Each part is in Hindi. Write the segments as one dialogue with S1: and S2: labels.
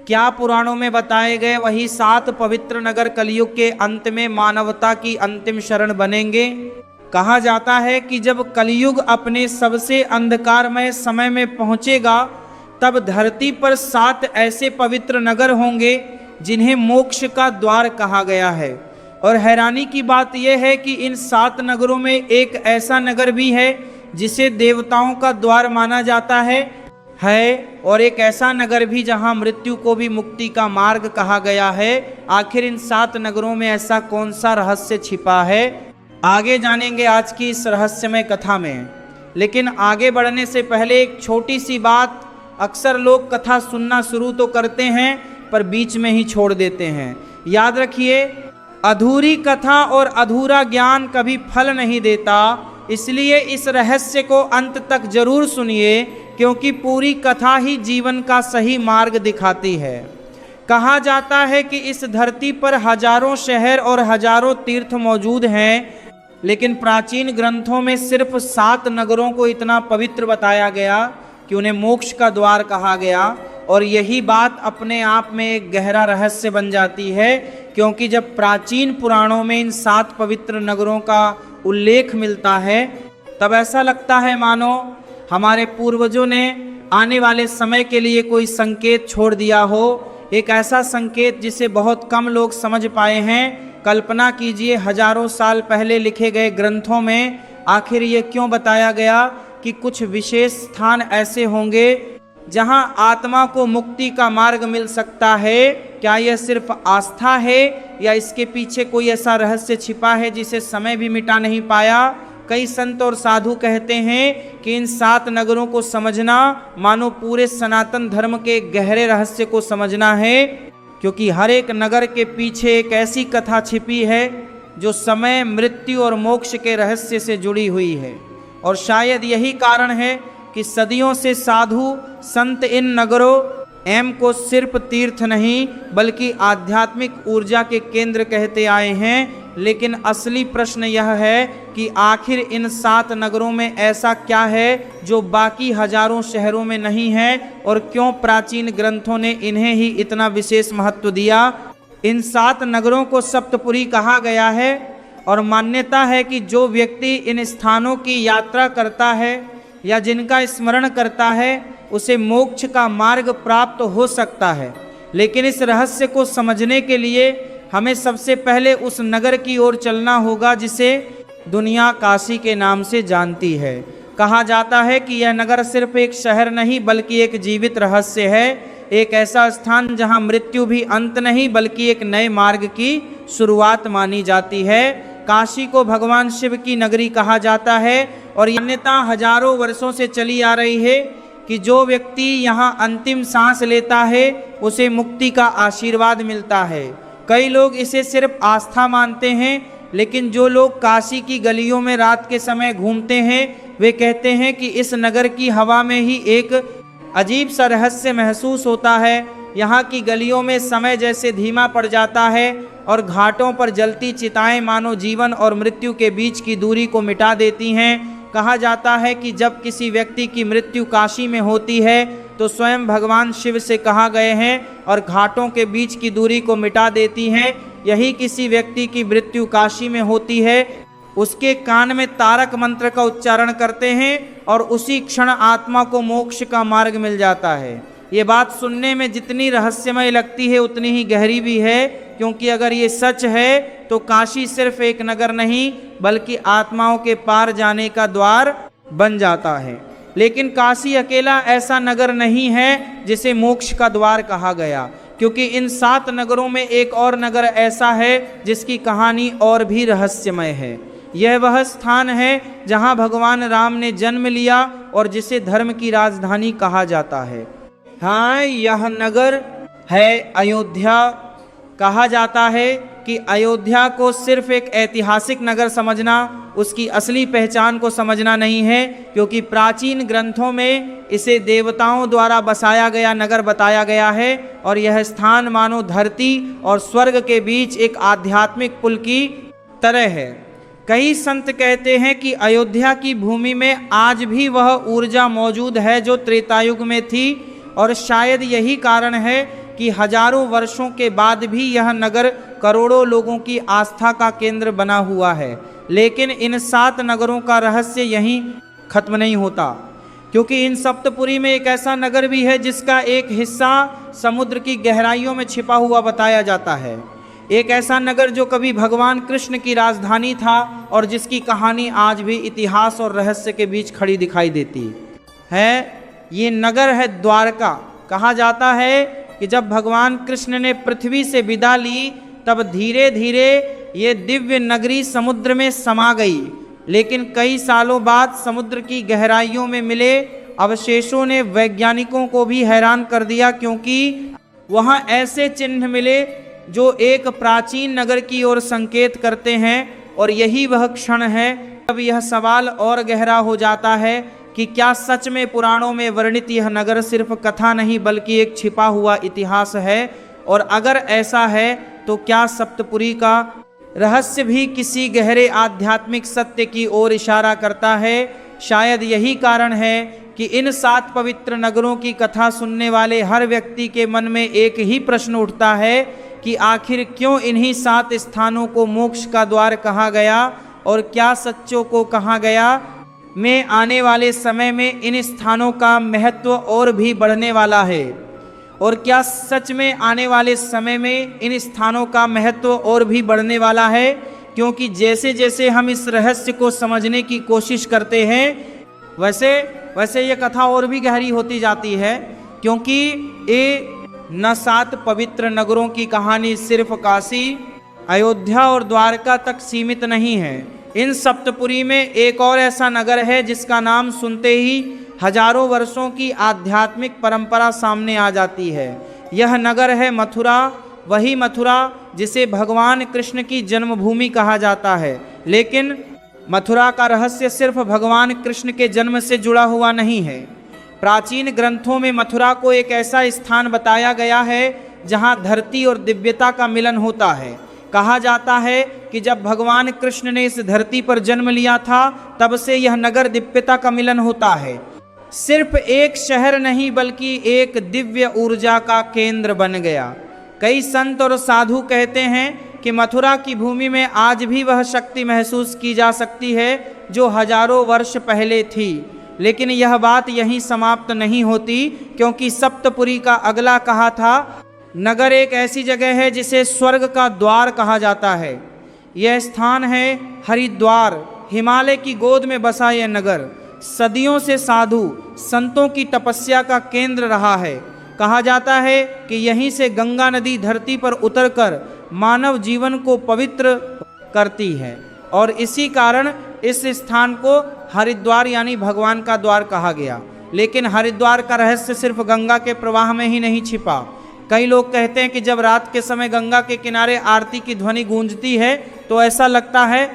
S1: क्या पुराणों में बताए गए वही 7 पवित्र नगर कलयुग के अंत में मानवता की अंतिम शरण बनेंगे। कहा जाता है कि जब कलयुग अपने सबसे अंधकारमय समय में पहुंचेगा तब धरती पर 7 ऐसे पवित्र नगर होंगे जिन्हें मोक्ष का द्वार कहा गया है। और हैरानी की बात यह है कि इन 7 नगरों में एक ऐसा नगर भी है जिसे देवताओं का द्वार माना जाता है और एक ऐसा नगर भी जहां मृत्यु को भी मुक्ति का मार्ग कहा गया है। आखिर इन 7 नगरों में ऐसा कौन सा रहस्य छिपा है, आगे जानेंगे आज की इस रहस्यमय कथा में। लेकिन आगे बढ़ने से पहले एक छोटी सी बात, अक्सर लोग कथा सुनना शुरू तो करते हैं पर बीच में ही छोड़ देते हैं। याद रखिए, अधूरी कथा और अधूरा ज्ञान कभी फल नहीं देता, इसलिए इस रहस्य को अंत तक जरूर सुनिए, क्योंकि पूरी कथा ही जीवन का सही मार्ग दिखाती है। कहा जाता है कि इस धरती पर हजारों शहर और हजारों तीर्थ मौजूद हैं, लेकिन प्राचीन ग्रंथों में सिर्फ 7 नगरों को इतना पवित्र बताया गया कि उन्हें मोक्ष का द्वार कहा गया। और यही बात अपने आप में एक गहरा रहस्य बन जाती है, क्योंकि जब प्राचीन पुराणों में इन 7 पवित्र नगरों का उल्लेख मिलता है तब ऐसा लगता है मानो हमारे पूर्वजों ने आने वाले समय के लिए कोई संकेत छोड़ दिया हो, एक ऐसा संकेत जिसे बहुत कम लोग समझ पाए हैं। कल्पना कीजिए, हजारों साल पहले लिखे गए ग्रंथों में आखिर ये क्यों बताया गया कि कुछ विशेष स्थान ऐसे होंगे जहां आत्मा को मुक्ति का मार्ग मिल सकता है। क्या यह सिर्फ आस्था है या इसके पीछे कोई ऐसा रहस्य छिपा है जिसे समय भी मिटा नहीं पाया? कई संत और साधु कहते हैं कि इन 7 नगरों को समझना मानो पूरे सनातन धर्म के गहरे रहस्य को समझना है, क्योंकि हर एक नगर के पीछे एक ऐसी कथा छिपी है जो समय, मृत्यु और मोक्ष के रहस्य से जुड़ी हुई है। और शायद यही कारण है कि सदियों से साधु संत इन नगरों को सिर्फ तीर्थ नहीं बल्कि आध्यात्मिक ऊर्जा के केंद्र कहते आए हैं। लेकिन असली प्रश्न यह है कि आखिर इन 7 नगरों में ऐसा क्या है जो बाकी हजारों शहरों में नहीं है, और क्यों प्राचीन ग्रंथों ने इन्हें ही इतना विशेष महत्व दिया। इन 7 नगरों को सप्तपुरी कहा गया है और मान्यता है कि जो व्यक्ति इन स्थानों की यात्रा करता है या जिनका स्मरण करता है उसे मोक्ष का मार्ग प्राप्त हो सकता है। लेकिन इस रहस्य को समझने के लिए हमें सबसे पहले उस नगर की ओर चलना होगा जिसे दुनिया काशी के नाम से जानती है। कहा जाता है कि यह नगर सिर्फ एक शहर नहीं बल्कि एक जीवित रहस्य है, एक ऐसा स्थान जहां मृत्यु भी अंत नहीं बल्कि एक नए मार्ग की शुरुआत मानी जाती है। काशी को भगवान शिव की नगरी कहा जाता है और मान्यता हजारों वर्षों से चली आ रही है कि जो व्यक्ति यहाँ अंतिम सांस लेता है उसे मुक्ति का आशीर्वाद मिलता है। कई लोग इसे सिर्फ आस्था मानते हैं, लेकिन जो लोग काशी की गलियों में रात के समय घूमते हैं वे कहते हैं कि इस नगर की हवा में ही एक अजीब सा रहस्य महसूस होता है। यहाँ की गलियों में समय जैसे धीमा पड़ जाता है और घाटों पर जलती चिताएं मानो जीवन और मृत्यु के बीच की दूरी को मिटा देती हैं। कहा जाता है कि जब किसी व्यक्ति की मृत्यु काशी में होती है तो स्वयं भगवान शिव से कहा गए हैं और घाटों के बीच की दूरी को मिटा देती हैं। यही किसी व्यक्ति की मृत्यु काशी में होती है, उसके कान में तारक मंत्र का उच्चारण करते हैं और उसी क्षण आत्मा को मोक्ष का मार्ग मिल जाता है। ये बात सुनने में जितनी रहस्यमय लगती है उतनी ही गहरी भी है, क्योंकि अगर ये सच है तो काशी सिर्फ एक नगर नहीं बल्कि आत्माओं के पार जाने का द्वार बन जाता है। लेकिन काशी अकेला ऐसा नगर नहीं है जिसे मोक्ष का द्वार कहा गया, क्योंकि इन 7 नगरों में एक और नगर ऐसा है जिसकी कहानी और भी रहस्यमय है। यह वह स्थान है जहां भगवान राम ने जन्म लिया और जिसे धर्म की राजधानी कहा जाता है। हाँ, यह नगर है अयोध्या। कहा जाता है कि अयोध्या को सिर्फ एक ऐतिहासिक नगर समझना उसकी असली पहचान को समझना नहीं है, क्योंकि प्राचीन ग्रंथों में इसे देवताओं द्वारा बसाया गया नगर बताया गया है और यह स्थान मानो धरती और स्वर्ग के बीच एक आध्यात्मिक पुल की तरह है। कई संत कहते हैं कि अयोध्या की भूमि में आज भी वह ऊर्जा मौजूद है जो त्रेतायुग में थी, और शायद यही कारण है कि हजारों वर्षों के बाद भी यह नगर करोड़ों लोगों की आस्था का केंद्र बना हुआ है। लेकिन इन 7 नगरों का रहस्य यहीं खत्म नहीं होता, क्योंकि इन सप्तपुरी में एक ऐसा नगर भी है जिसका एक हिस्सा समुद्र की गहराइयों में छिपा हुआ बताया जाता है। एक ऐसा नगर जो कभी भगवान कृष्ण की राजधानी था और जिसकी कहानी आज भी इतिहास और रहस्य के बीच खड़ी दिखाई देती है। ये नगर है द्वारका। कहा जाता है कि जब भगवान कृष्ण ने पृथ्वी से विदा ली तब धीरे धीरे ये दिव्य नगरी समुद्र में समा गई, लेकिन कई सालों बाद समुद्र की गहराइयों में मिले अवशेषों ने वैज्ञानिकों को भी हैरान कर दिया, क्योंकि वहाँ ऐसे चिन्ह मिले जो एक प्राचीन नगर की ओर संकेत करते हैं। और यही वह क्षण है जब यह सवाल और गहरा हो जाता है कि क्या सच में पुराणों में वर्णित यह नगर सिर्फ कथा नहीं बल्कि एक छिपा हुआ इतिहास है। और अगर ऐसा है तो क्या सप्तपुरी का रहस्य भी किसी गहरे आध्यात्मिक सत्य की ओर इशारा करता है। शायद यही कारण है कि इन 7 पवित्र नगरों की कथा सुनने वाले हर व्यक्ति के मन में एक ही प्रश्न उठता है कि आखिर क्यों इन्हीं 7 स्थानों को मोक्ष का द्वार कहा गया, और क्या सच्चों को कहा गया में आने वाले समय में इन स्थानों का महत्व और भी बढ़ने वाला है, और क्या सच में आने वाले समय में इन स्थानों का महत्व और भी बढ़ने वाला है। क्योंकि जैसे जैसे हम इस रहस्य को समझने की कोशिश करते हैं वैसे वैसे ये कथा और भी गहरी होती जाती है, क्योंकि ये न 7 पवित्र नगरों की कहानी सिर्फ काशी, अयोध्या और द्वारका तक सीमित नहीं है। इन सप्तपुरी में एक और ऐसा नगर है जिसका नाम सुनते ही हजारों वर्षों की आध्यात्मिक परंपरा सामने आ जाती है। यह नगर है मथुरा, वही मथुरा जिसे भगवान कृष्ण की जन्मभूमि कहा जाता है। लेकिन मथुरा का रहस्य सिर्फ भगवान कृष्ण के जन्म से जुड़ा हुआ नहीं है। प्राचीन ग्रंथों में मथुरा को एक ऐसा स्थान बताया गया है जहां धरती और दिव्यता का मिलन होता है। कहा जाता है कि जब भगवान कृष्ण ने इस धरती पर जन्म लिया था तब से यह नगर दिव्यता का मिलन होता है। सिर्फ एक शहर नहीं बल्कि एक दिव्य ऊर्जा का केंद्र बन गया। कई संत और साधु कहते हैं कि मथुरा की भूमि में आज भी वह शक्ति महसूस की जा सकती है जो हजारों वर्ष पहले थी। लेकिन यह बात यहीं समाप्त नहीं होती, क्योंकि सप्तपुरी का अगला कहा था नगर एक ऐसी जगह है जिसे स्वर्ग का द्वार कहा जाता है। यह स्थान है हरिद्वार। हिमालय की गोद में बसा यह नगर सदियों से साधु संतों की तपस्या का केंद्र रहा है। कहा जाता है कि यहीं से गंगा नदी धरती पर उतरकर मानव जीवन को पवित्र करती है, और इसी कारण इस स्थान को हरिद्वार यानी भगवान का द्वार कहा गया। लेकिन हरिद्वार का रहस्य सिर्फ गंगा के प्रवाह में ही नहीं छिपा। कई लोग कहते हैं कि जब रात के समय गंगा के किनारे आरती की ध्वनि गूंजती है तो ऐसा लगता है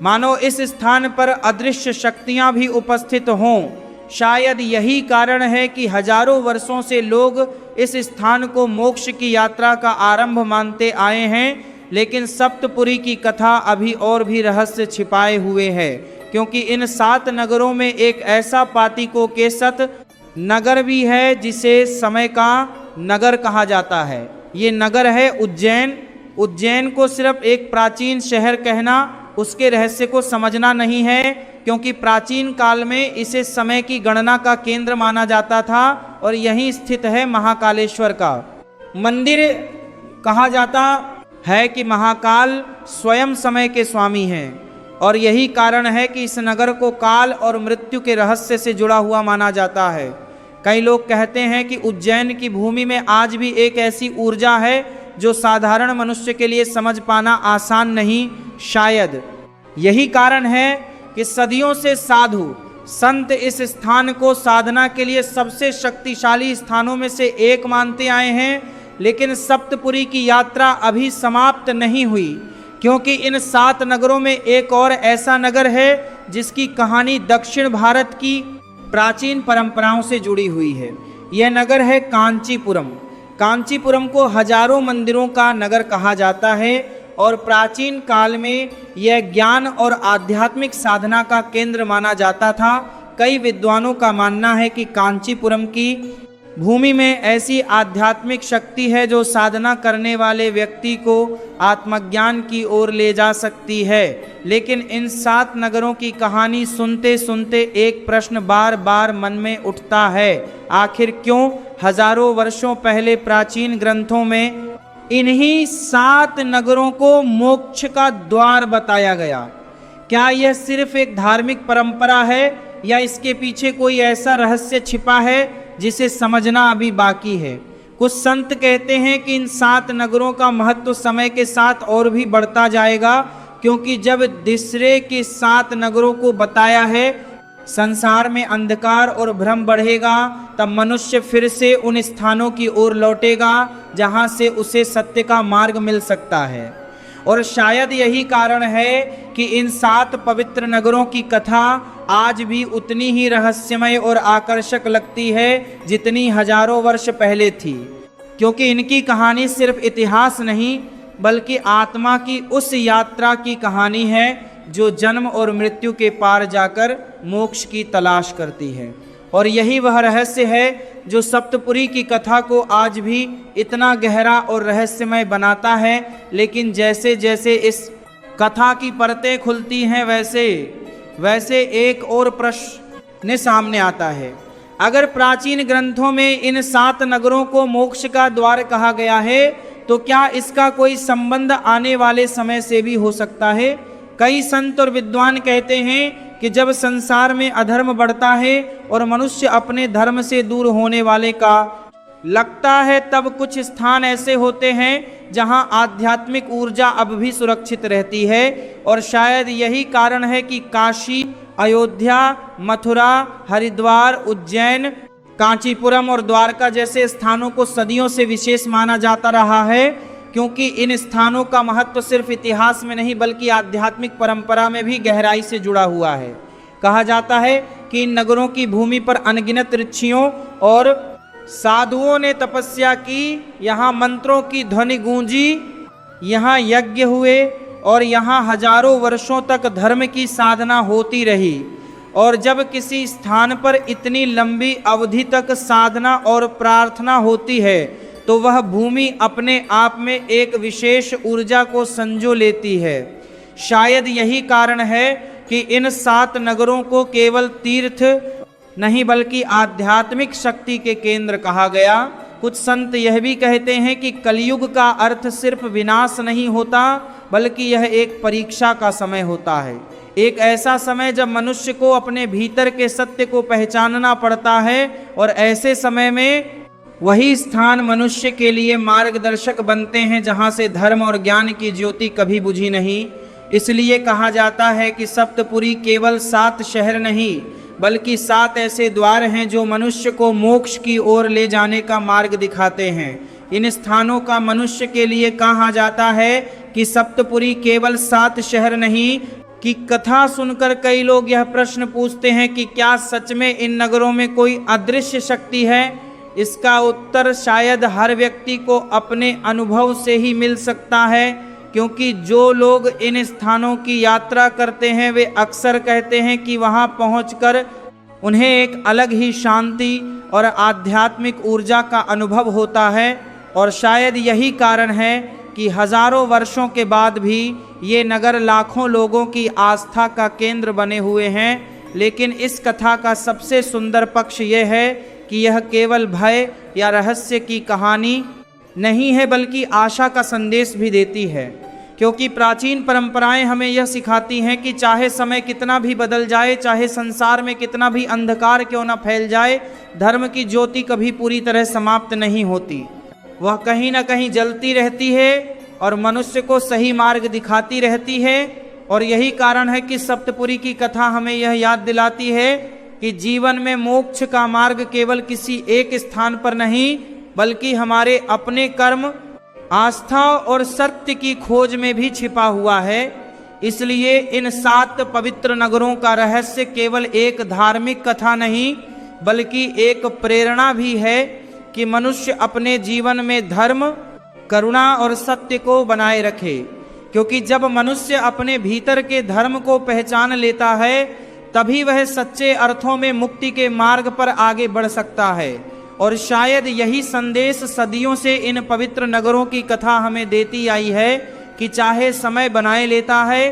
S1: मानो इस स्थान पर अदृश्य शक्तियां भी उपस्थित हों। शायद यही कारण है कि हजारों वर्षों से लोग इस स्थान को मोक्ष की यात्रा का आरंभ मानते आए हैं। लेकिन सप्तपुरी की कथा अभी और भी रहस्य छिपाए हुए है, क्योंकि इन 7 नगरों में एक ऐसा पातिकोकेसत नगर भी है जिसे समय का नगर कहा जाता है। ये नगर है उज्जैन। उज्जैन को सिर्फ एक प्राचीन शहर कहना उसके रहस्य को समझना नहीं है, क्योंकि प्राचीन काल में इसे समय की गणना का केंद्र माना जाता था और यहीं स्थित है महाकालेश्वर का मंदिर। कहा जाता है कि महाकाल स्वयं समय के स्वामी हैं, और यही कारण है कि इस नगर को काल और मृत्यु के रहस्य से जुड़ा हुआ माना जाता है। कई लोग कहते हैं कि उज्जैन की भूमि में आज भी एक ऐसी ऊर्जा है जो साधारण मनुष्य के लिए समझ पाना आसान नहीं। शायद यही कारण है कि सदियों से साधु संत इस स्थान को साधना के लिए सबसे शक्तिशाली स्थानों में से एक मानते आए हैं। लेकिन सप्तपुरी की यात्रा अभी समाप्त नहीं हुई, क्योंकि इन 7 नगरों में एक और ऐसा नगर है जिसकी कहानी दक्षिण भारत की प्राचीन परंपराओं से जुड़ी हुई है। यह नगर है कांचीपुरम। कांचीपुरम को हजारों मंदिरों का नगर कहा जाता है, और प्राचीन काल में यह ज्ञान और आध्यात्मिक साधना का केंद्र माना जाता था। कई विद्वानों का मानना है कि कांचीपुरम की भूमि में ऐसी आध्यात्मिक शक्ति है जो साधना करने वाले व्यक्ति को आत्मज्ञान की ओर ले जा सकती है। लेकिन इन 7 नगरों की कहानी सुनते सुनते एक प्रश्न बार बार मन में उठता है, आखिर क्यों हजारों वर्षों पहले प्राचीन ग्रंथों में इन्हीं 7 नगरों को मोक्ष का द्वार बताया गया? क्या यह सिर्फ एक धार्मिक परंपरा है या इसके पीछे कोई ऐसा रहस्य छिपा है जिसे समझना अभी बाकी है? कुछ संत कहते हैं कि इन 7 नगरों का महत्व समय के साथ और भी बढ़ता जाएगा, क्योंकि जब तीसरे के 7 नगरों को बताया है, संसार में अंधकार और भ्रम बढ़ेगा, तब मनुष्य फिर से उन स्थानों की ओर लौटेगा जहां से उसे सत्य का मार्ग मिल सकता है। और शायद यही कारण है कि इन 7 पवित्र नगरों की कथा आज भी उतनी ही रहस्यमय और आकर्षक लगती है जितनी हजारों वर्ष पहले थी, क्योंकि इनकी कहानी सिर्फ इतिहास नहीं बल्कि आत्मा की उस यात्रा की कहानी है जो जन्म और मृत्यु के पार जाकर मोक्ष की तलाश करती है। और यही वह रहस्य है जो सप्तपुरी की कथा को आज भी इतना गहरा और रहस्यमय बनाता है। लेकिन जैसे जैसे इस कथा की परतें खुलती हैं वैसे एक और प्रश्न सामने आता है। अगर प्राचीन ग्रंथों में इन 7 नगरों को मोक्ष का द्वार कहा गया है, तो क्या इसका कोई संबंध आने वाले समय से भी हो सकता है? कई संत और विद्वान कहते हैं कि जब संसार में अधर्म बढ़ता है और मनुष्य अपने धर्म से दूर होने वाले का लगता है, तब कुछ स्थान ऐसे होते हैं जहां आध्यात्मिक ऊर्जा अब भी सुरक्षित रहती है। और शायद यही कारण है कि काशी, अयोध्या, मथुरा, हरिद्वार, उज्जैन, कांचीपुरम और द्वारका जैसे स्थानों को सदियों से विशेष माना जाता रहा है, क्योंकि इन स्थानों का महत्व सिर्फ इतिहास में नहीं बल्कि आध्यात्मिक परंपरा में भी गहराई से जुड़ा हुआ है। कहा जाता है कि इन नगरों की भूमि पर अनगिनत ऋषियों और साधुओं ने तपस्या की, यहाँ मंत्रों की ध्वनि गूंजी, यहाँ यज्ञ हुए और यहाँ हजारों वर्षों तक धर्म की साधना होती रही। और जब किसी स्थान पर इतनी लंबी अवधि तक साधना और प्रार्थना होती है तो वह भूमि अपने आप में एक विशेष ऊर्जा को संजो लेती है। शायद यही कारण है कि इन 7 नगरों को केवल तीर्थ नहीं बल्कि आध्यात्मिक शक्ति के केंद्र कहा गया। कुछ संत यह भी कहते हैं कि कलयुग का अर्थ सिर्फ विनाश नहीं होता बल्कि यह एक परीक्षा का समय होता है, एक ऐसा समय जब मनुष्य को अपने भीतर के सत्य को पहचानना पड़ता है। और ऐसे समय में वही स्थान मनुष्य के लिए मार्गदर्शक बनते हैं जहां से धर्म और ज्ञान की ज्योति कभी बुझी नहीं। इसलिए कहा जाता है कि सप्तपुरी केवल 7 शहर नहीं बल्कि 7 ऐसे द्वार हैं जो मनुष्य को मोक्ष की ओर ले जाने का मार्ग दिखाते हैं। इन स्थानों का मनुष्य के लिए कहा जाता है कि सप्तपुरी केवल 7 शहर नहीं। कि कथा सुनकर कई लोग यह प्रश्न पूछते हैं कि क्या सच में इन नगरों में कोई अदृश्य शक्ति है? इसका उत्तर शायद हर व्यक्ति को अपने अनुभव से ही मिल सकता है, क्योंकि जो लोग इन स्थानों की यात्रा करते हैं वे अक्सर कहते हैं कि वहां पहुंचकर उन्हें एक अलग ही शांति और आध्यात्मिक ऊर्जा का अनुभव होता है। और शायद यही कारण है कि हजारों वर्षों के बाद भी ये नगर लाखों लोगों की आस्था का केंद्र बने हुए हैं। लेकिन इस कथा का सबसे सुंदर पक्ष यह है कि यह केवल भय या रहस्य की कहानी नहीं है बल्कि आशा का संदेश भी देती है, क्योंकि प्राचीन परंपराएं हमें यह सिखाती हैं कि चाहे समय कितना भी बदल जाए, चाहे संसार में कितना भी अंधकार क्यों न फैल जाए, धर्म की ज्योति कभी पूरी तरह समाप्त नहीं होती। वह कहीं न कहीं जलती रहती है और मनुष्य को सही मार्ग दिखाती रहती है। और यही कारण है कि सप्तपुरी की कथा हमें यह याद दिलाती है कि जीवन में मोक्ष का मार्ग केवल किसी एक स्थान पर नहीं बल्कि हमारे अपने कर्म, आस्था और सत्य की खोज में भी छिपा हुआ है। इसलिए इन 7 पवित्र नगरों का रहस्य केवल एक धार्मिक कथा नहीं बल्कि एक प्रेरणा भी है कि मनुष्य अपने जीवन में धर्म, करुणा और सत्य को बनाए रखे। क्योंकि जब मनुष्य अपने भीतर के धर्म को पहचान लेता है तभी वह सच्चे अर्थों में मुक्ति के मार्ग पर आगे बढ़ सकता है। और शायद यही संदेश सदियों से इन पवित्र नगरों की कथा हमें देती आई है कि चाहे समय बनाए लेता है,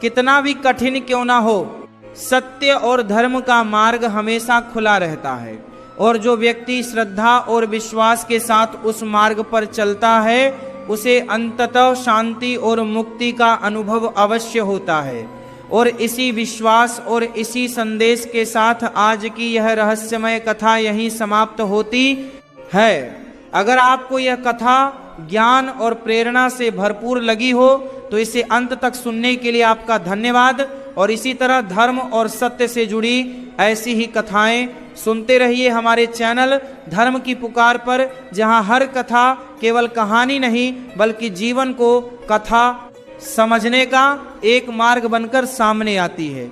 S1: कितना भी कठिन क्यों ना हो, सत्य और धर्म का मार्ग हमेशा खुला रहता है। और जो व्यक्ति श्रद्धा और विश्वास के साथ उस मार्ग पर चलता है, उसे अंततः शांति और मुक्ति का अनुभव अवश्य होता है। और इसी विश्वास और इसी संदेश के साथ आज की यह रहस्यमय कथा यहीं समाप्त होती है। अगर आपको यह कथा ज्ञान और प्रेरणा से भरपूर लगी हो तो इसे अंत तक सुनने के लिए आपका धन्यवाद। और इसी तरह धर्म और सत्य से जुड़ी ऐसी ही कथाएं सुनते रहिए हमारे चैनल धर्म की पुकार पर, जहां हर कथा केवल कहानी नहीं बल्कि जीवन को कथा समझने का एक मार्ग बनकर सामने आती है।